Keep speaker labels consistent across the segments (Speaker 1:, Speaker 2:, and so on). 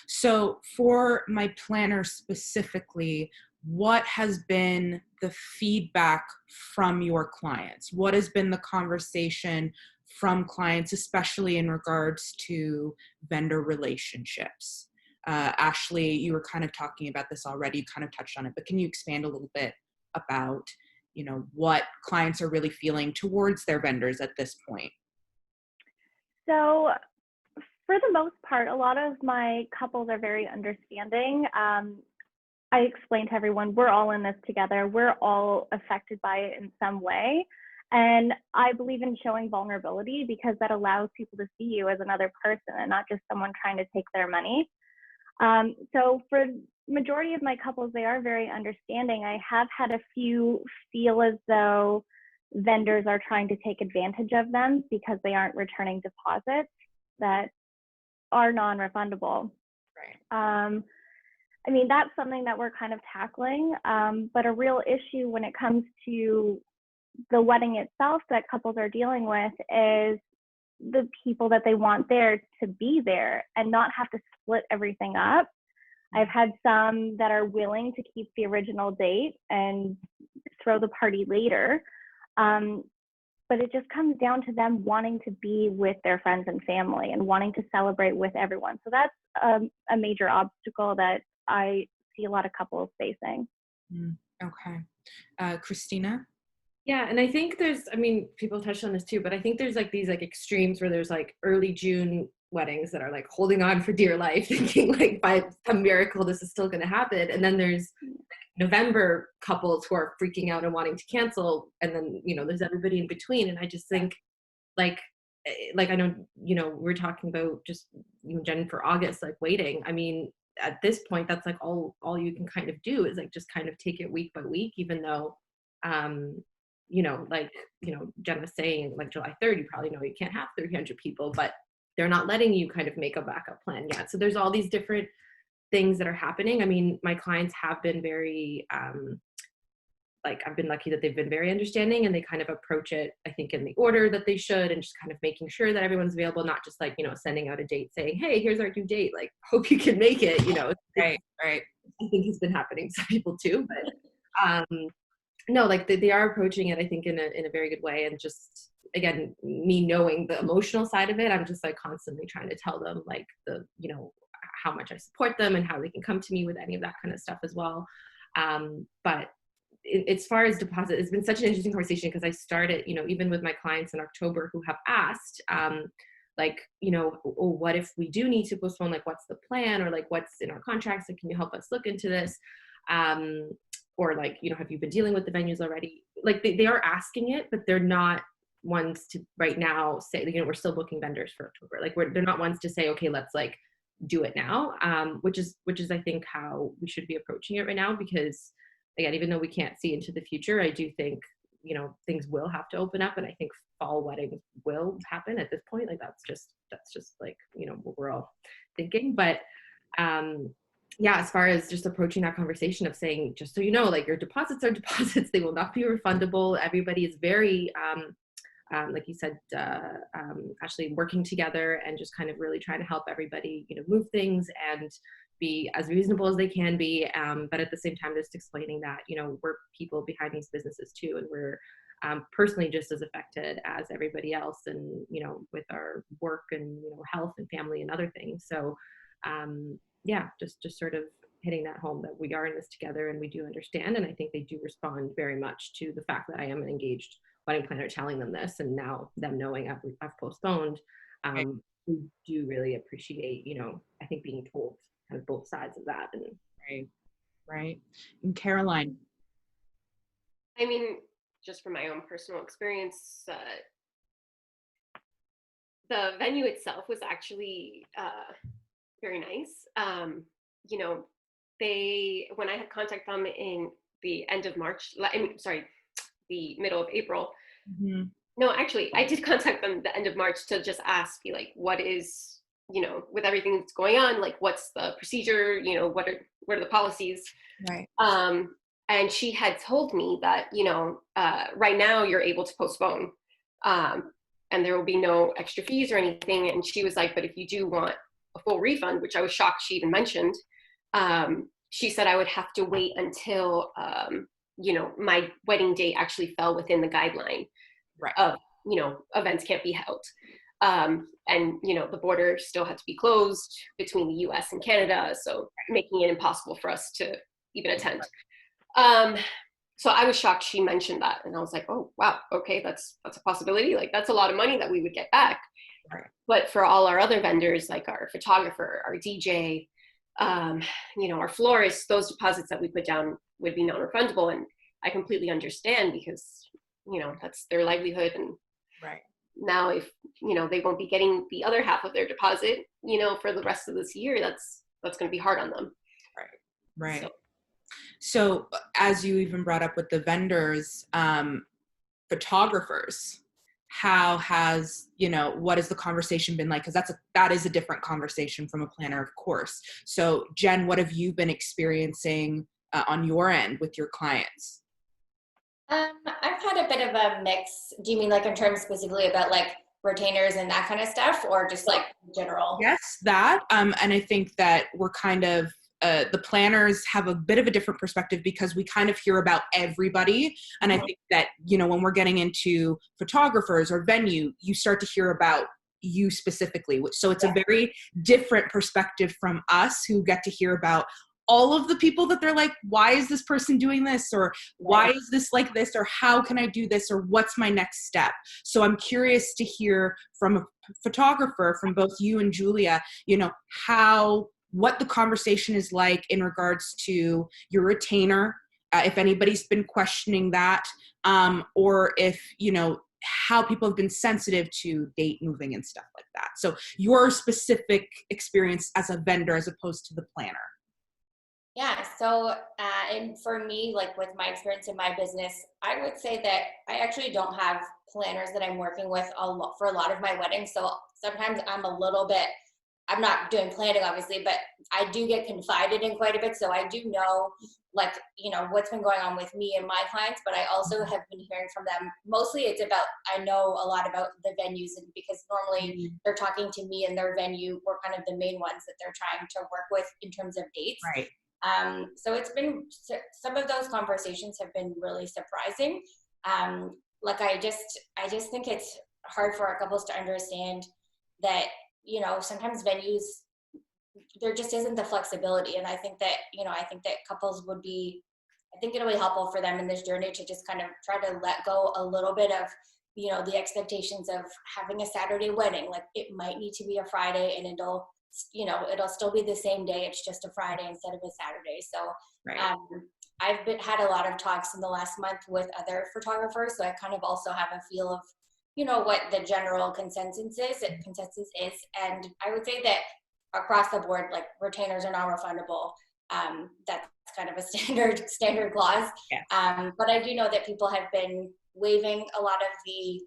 Speaker 1: So for my planner specifically, what has been the feedback from your clients? What has been the conversation from clients, especially in regards to vendor relationships? Ashley, you were kind of talking about this already, you kind of touched on it, but can you expand a little bit about, what clients are really feeling towards their vendors at this point?
Speaker 2: So for the most part, a lot of my couples are very understanding. I explained to everyone, we're all in this together. We're all affected by it in some way. And I believe in showing vulnerability because that allows people to see you as another person and not just someone trying to take their money. So for majority of my couples, they are very understanding. I have had a few feel as though vendors are trying to take advantage of them because they aren't returning deposits that are non-refundable.
Speaker 1: Right.
Speaker 2: I mean, that's something that we're kind of tackling, but a real issue when it comes to the wedding itself that couples are dealing with is the people that they want there to be there and not have to split everything up. I've had some that are willing to keep the original date and throw the party later. But it just comes down to them wanting to be with their friends and family and wanting to celebrate with everyone. So that's a major obstacle that I see a lot of couples facing.
Speaker 1: Okay. Khrystyna?
Speaker 3: Yeah, and I think people touched on this too, but I think there's like these like extremes where there's like early June weddings that are like holding on for dear life, thinking like by some miracle this is still going to happen. And then there's November couples who are freaking out and wanting to cancel. And then, there's everybody in between. And I just think like I know, we're talking about just, Jen, for August, like waiting. I mean, at this point, that's like all you can kind of do is like just kind of take it week by week, even though, Jen was saying, like July 3rd, you probably know you can't have 300 people, but they're not letting you kind of make a backup plan yet. So there's all these different things that are happening. I mean, my clients have been very, I've been lucky that they've been very understanding and they kind of approach it, I think, in the order that they should and just kind of making sure that everyone's available, not just like, sending out a date saying, hey, here's our due date, like, hope you can make it,
Speaker 1: Right.
Speaker 3: I think it's been happening to some people too, but no, like they are approaching it, I think, in a very good way. And just, again, me knowing the emotional side of it, I'm just like constantly trying to tell them like how much I support them and how they can come to me with any of that kind of stuff as well. But as far as deposit, it's been such an interesting conversation because I started, even with my clients in October who have asked, what if we do need to postpone, like, what's the plan, or like, what's in our contracts, and can you help us look into this? Or like, have you been dealing with the venues already? Like they are asking it, but they're not ones to right now say, we're still booking vendors for October. Like they're not ones to say, okay, let's like do it now. Which is I think how we should be approaching it right now, because again, even though we can't see into the future, I do think, things will have to open up. And I think fall weddings will happen at this point. Like that's just like, what we're all thinking. But, yeah, as far as just approaching that conversation of saying, just so you know, like your deposits are deposits, they will not be refundable. Everybody is very, like you said, actually working together and just kind of really trying to help everybody, move things and be as reasonable as they can be. But at the same time, just explaining that, we're people behind these businesses too. And we're personally just as affected as everybody else, and, with our work and, health and family and other things. So, yeah, just sort of hitting that home that we are in this together and we do understand. And I think they do respond very much to the fact that I am an engaged wedding planner telling them this, and now them knowing I've postponed. We do really appreciate, I think being told kind of both sides of that. And
Speaker 1: Right. And Caroline?
Speaker 4: I mean, just from my own personal experience, the venue itself was actually very nice. When I had contacted them in the end of March, the middle of April.
Speaker 1: Mm-hmm.
Speaker 4: No, actually, I did contact them the end of March to just ask, like, what is, with everything that's going on, like, what's the procedure, what are the policies?
Speaker 1: Right.
Speaker 4: And she had told me that, right now you're able to postpone, and there will be no extra fees or anything. And she was like, but if you do want a full refund, which I was shocked she even mentioned. She said I would have to wait until, my wedding date actually fell within the guideline of, events can't be held. And, the border still had to be closed between the US and Canada, so making it impossible for us to even attend. So I was shocked she mentioned that. And I was like, oh, wow, okay, that's a possibility. Like, that's a lot of money that we would get back.
Speaker 1: Right.
Speaker 4: But for all our other vendors, like our photographer, our DJ, our florist, those deposits that we put down would be non-refundable. And I completely understand because, that's their livelihood. And
Speaker 1: right.
Speaker 4: Now if, they won't be getting the other half of their deposit, for the rest of this year, that's going to be hard on them.
Speaker 1: Right. So as you even brought up with the vendors, photographers, how has, what has the conversation been like? Because that is a different conversation from a planner, of course. So Jen, what have you been experiencing on your end with your clients?
Speaker 5: I've had a bit of a mix. Do you mean like in terms specifically about like retainers and that kind of stuff, or just like general?
Speaker 1: Yes, that. And I think that we're kind of, the planners have a bit of a different perspective because we kind of hear about everybody. And I think that, when we're getting into photographers or venue, you start to hear about you specifically. So it's a very different perspective from us who get to hear about all of the people that they're like, why is this person doing this? Or why is this like this? Or how can I do this? Or what's my next step? So I'm curious to hear from a photographer, from both you and Julia, what the conversation is like in regards to your retainer, if anybody's been questioning that, or if, how people have been sensitive to date moving and stuff like that. So your specific experience as a vendor as opposed to the planner.
Speaker 5: Yeah, so and for me, like with my experience in my business, I would say that I actually don't have planners that I'm working with for a lot of my weddings. So sometimes I'm not doing planning obviously, but I do get confided in quite a bit. So I do know what's been going on with me and my clients, but I also have been hearing from them. Mostly it's about, I know a lot about the venues, and because normally they're talking to me and their venue, we're kind of the main ones that they're trying to work with in terms of dates.
Speaker 1: Right.
Speaker 5: So it's been, some of those conversations have been really surprising. I just think it's hard for our couples to understand that, sometimes venues, there just isn't the flexibility. And I think that, couples I think it'll be helpful for them in this journey to just kind of try to let go a little bit of, the expectations of having a Saturday wedding. Like, it might need to be a Friday, and it'll still be the same day. It's just a Friday instead of a Saturday. So I've had a lot of talks in the last month with other photographers. So I kind of also have a feel of, what the general consensus is. And I would say that across the board, like, retainers are non-refundable. That's kind of a standard clause. Yeah. But I do know that people have been waiving a lot of the,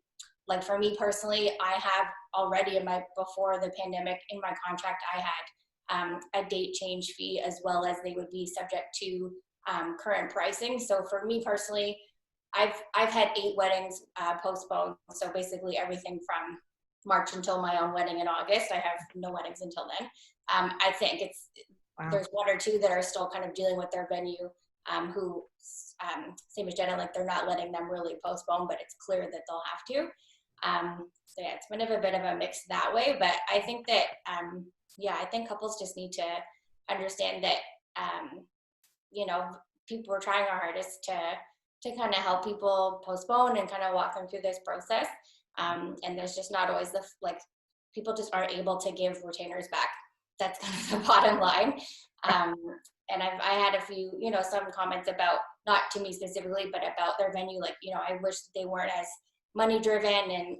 Speaker 5: like, for me personally, I have already before the pandemic in my contract, I had a date change fee, as well as they would be subject to current pricing. So for me personally, I've had 8 weddings postponed. So basically everything from March until my own wedding in August. I have no weddings until then. I think there's 1 or 2 that are still kind of dealing with their venue, who, same as Jenna, like, they're not letting them really postpone, but it's clear that they'll have to. So yeah, it's been a bit of a mix that way, but I think that, I think couples just need to understand that, people are trying our hardest to kind of help people postpone and kind of walk them through this process. And there's just not always people just aren't able to give retainers back. That's kind of the bottom line. And I had a few, some comments about, not to me specifically, but about their venue. Like, I wish they weren't as money driven, and,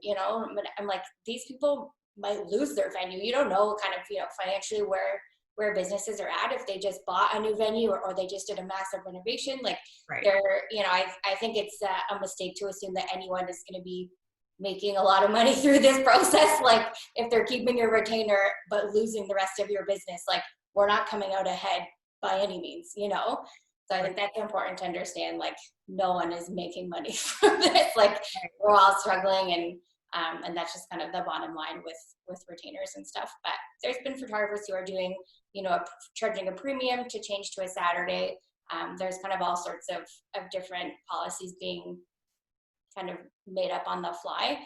Speaker 5: but I'm like, these people might lose their venue. You don't know kind of, financially where businesses are at, if they just bought a new venue or they just did a massive renovation. Like, they're, I think it's a mistake to assume that anyone is going to be making a lot of money through this process. Like, if they're keeping your retainer but losing the rest of your business, like, we're not coming out ahead by any means, So I think that's important to understand. Like, no one is making money from this. Like, we're all struggling, And that's just kind of the bottom line with retainers and stuff. But there's been photographers who are doing, charging a premium to change to a Saturday. There's kind of all sorts of different policies being kind of made up on the fly.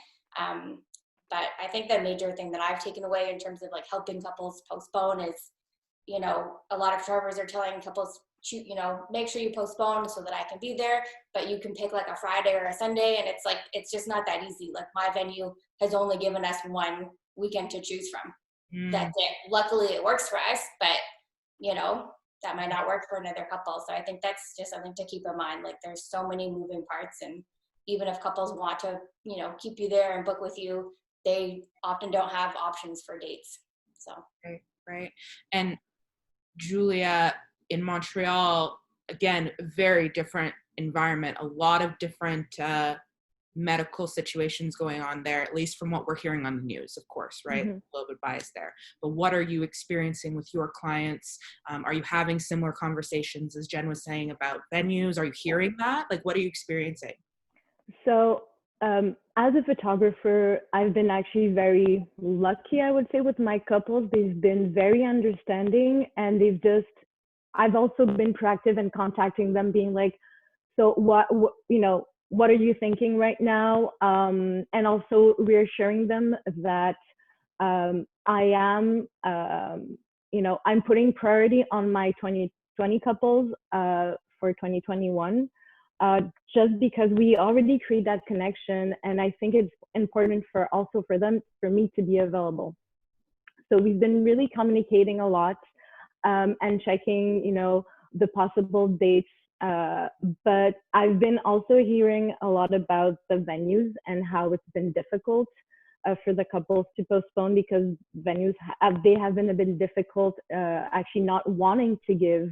Speaker 5: But I think the major thing that I've taken away in terms of like helping couples postpone is, a lot of photographers are telling couples, make sure you postpone so that I can be there, but you can pick like a Friday or a Sunday. And it's like, it's just not that easy. Like my venue has only given us one weekend to choose from. That's it. Luckily it works for us, but that might not work for another couple. So I think that's just something to keep in mind. Like there's so many moving parts, and even if couples want to, keep you there and book with you, they often don't have options for dates. So.
Speaker 1: Right. And Julia, in Montreal, again, very different environment, a lot of different medical situations going on there, at least from what we're hearing on the news, of course, right? A little bit biased there. But what are you experiencing with your clients? Are you having similar conversations, as Jen was saying, about venues? Are you hearing that? Like, what are you experiencing?
Speaker 6: So as a photographer, I've been actually very lucky, I would say, with my couples. They've been very understanding, and I've also been proactive in contacting them, being like, so what are you thinking right now? And also reassuring them that I am, I'm putting priority on my 2020 couples for 2021. Just because we already create that connection, and I think it's important for me to be available. So we've been really communicating a lot and checking, the possible dates. But I've been also hearing a lot about the venues and how it's been difficult for the couples to postpone, because venues they have been a bit difficult, actually not wanting to give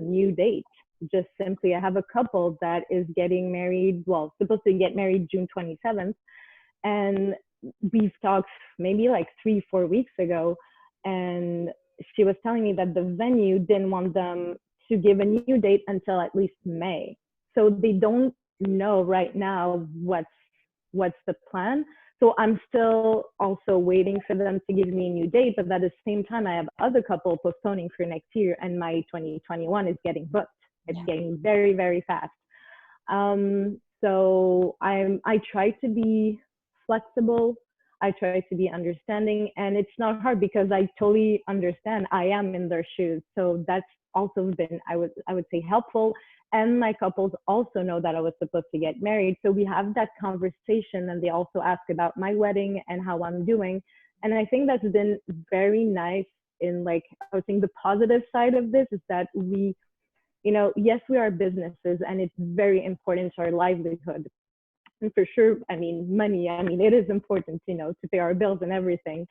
Speaker 6: new dates. Just simply, I have a couple that is getting married, supposed to get married June 27th. And we've talked maybe like 3-4 weeks ago. And she was telling me that the venue didn't want them to give a new date until at least May. So they don't know right now what's the plan. So I'm still also waiting for them to give me a new date. But at the same time, I have other couple postponing for next year, and my 2021 is getting booked. It's getting very, very fast. So I try to be flexible. I try to be understanding, and it's not hard because I totally understand. I am in their shoes. So that's also been, I would say, helpful. And my couples also know that I was supposed to get married. So we have that conversation, and they also ask about my wedding and how I'm doing. And I think that's been very nice. In like, I would think the positive side of this is that we, yes, we are businesses, and it's very important to our livelihood. And for sure, money, it is important, to pay our bills and everything.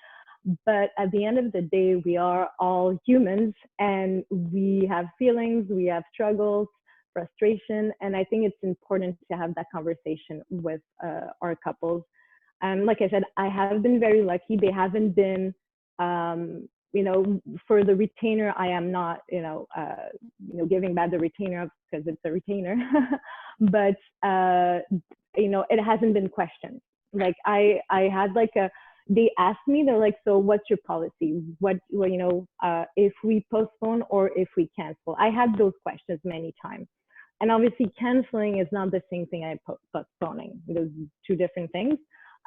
Speaker 6: But at the end of the day, we are all humans, and we have feelings, we have struggles, frustration. And I think it's important to have that conversation with our couples. Like I said, I have been very lucky. They haven't been, for the retainer, I am not, giving back the retainer because it's a retainer. But, it hasn't been questioned. Like I had like they asked me, they're like, so what's your policy? If we postpone or if we cancel? I had those questions many times. And obviously canceling is not the same thing as postponing. Those two different things.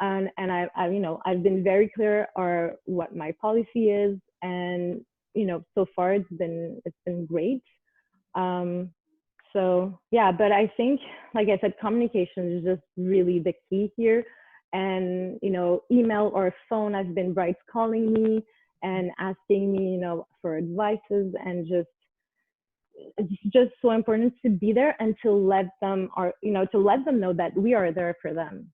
Speaker 6: And I've been very clear on what my policy is, and so far it's been great. So yeah, but I think, like I said, communication is just really the key here. And email or phone has been brides calling me and asking me for advices, and it's just so important to be there and to let them know that we are there for them.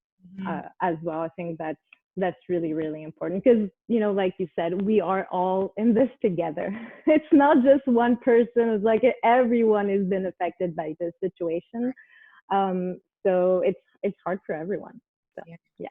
Speaker 6: As well. I think that's really, really important, because like you said, we are all in this together. It's not just one person. It's like everyone has been affected by this situation. So it's hard for everyone. So yeah.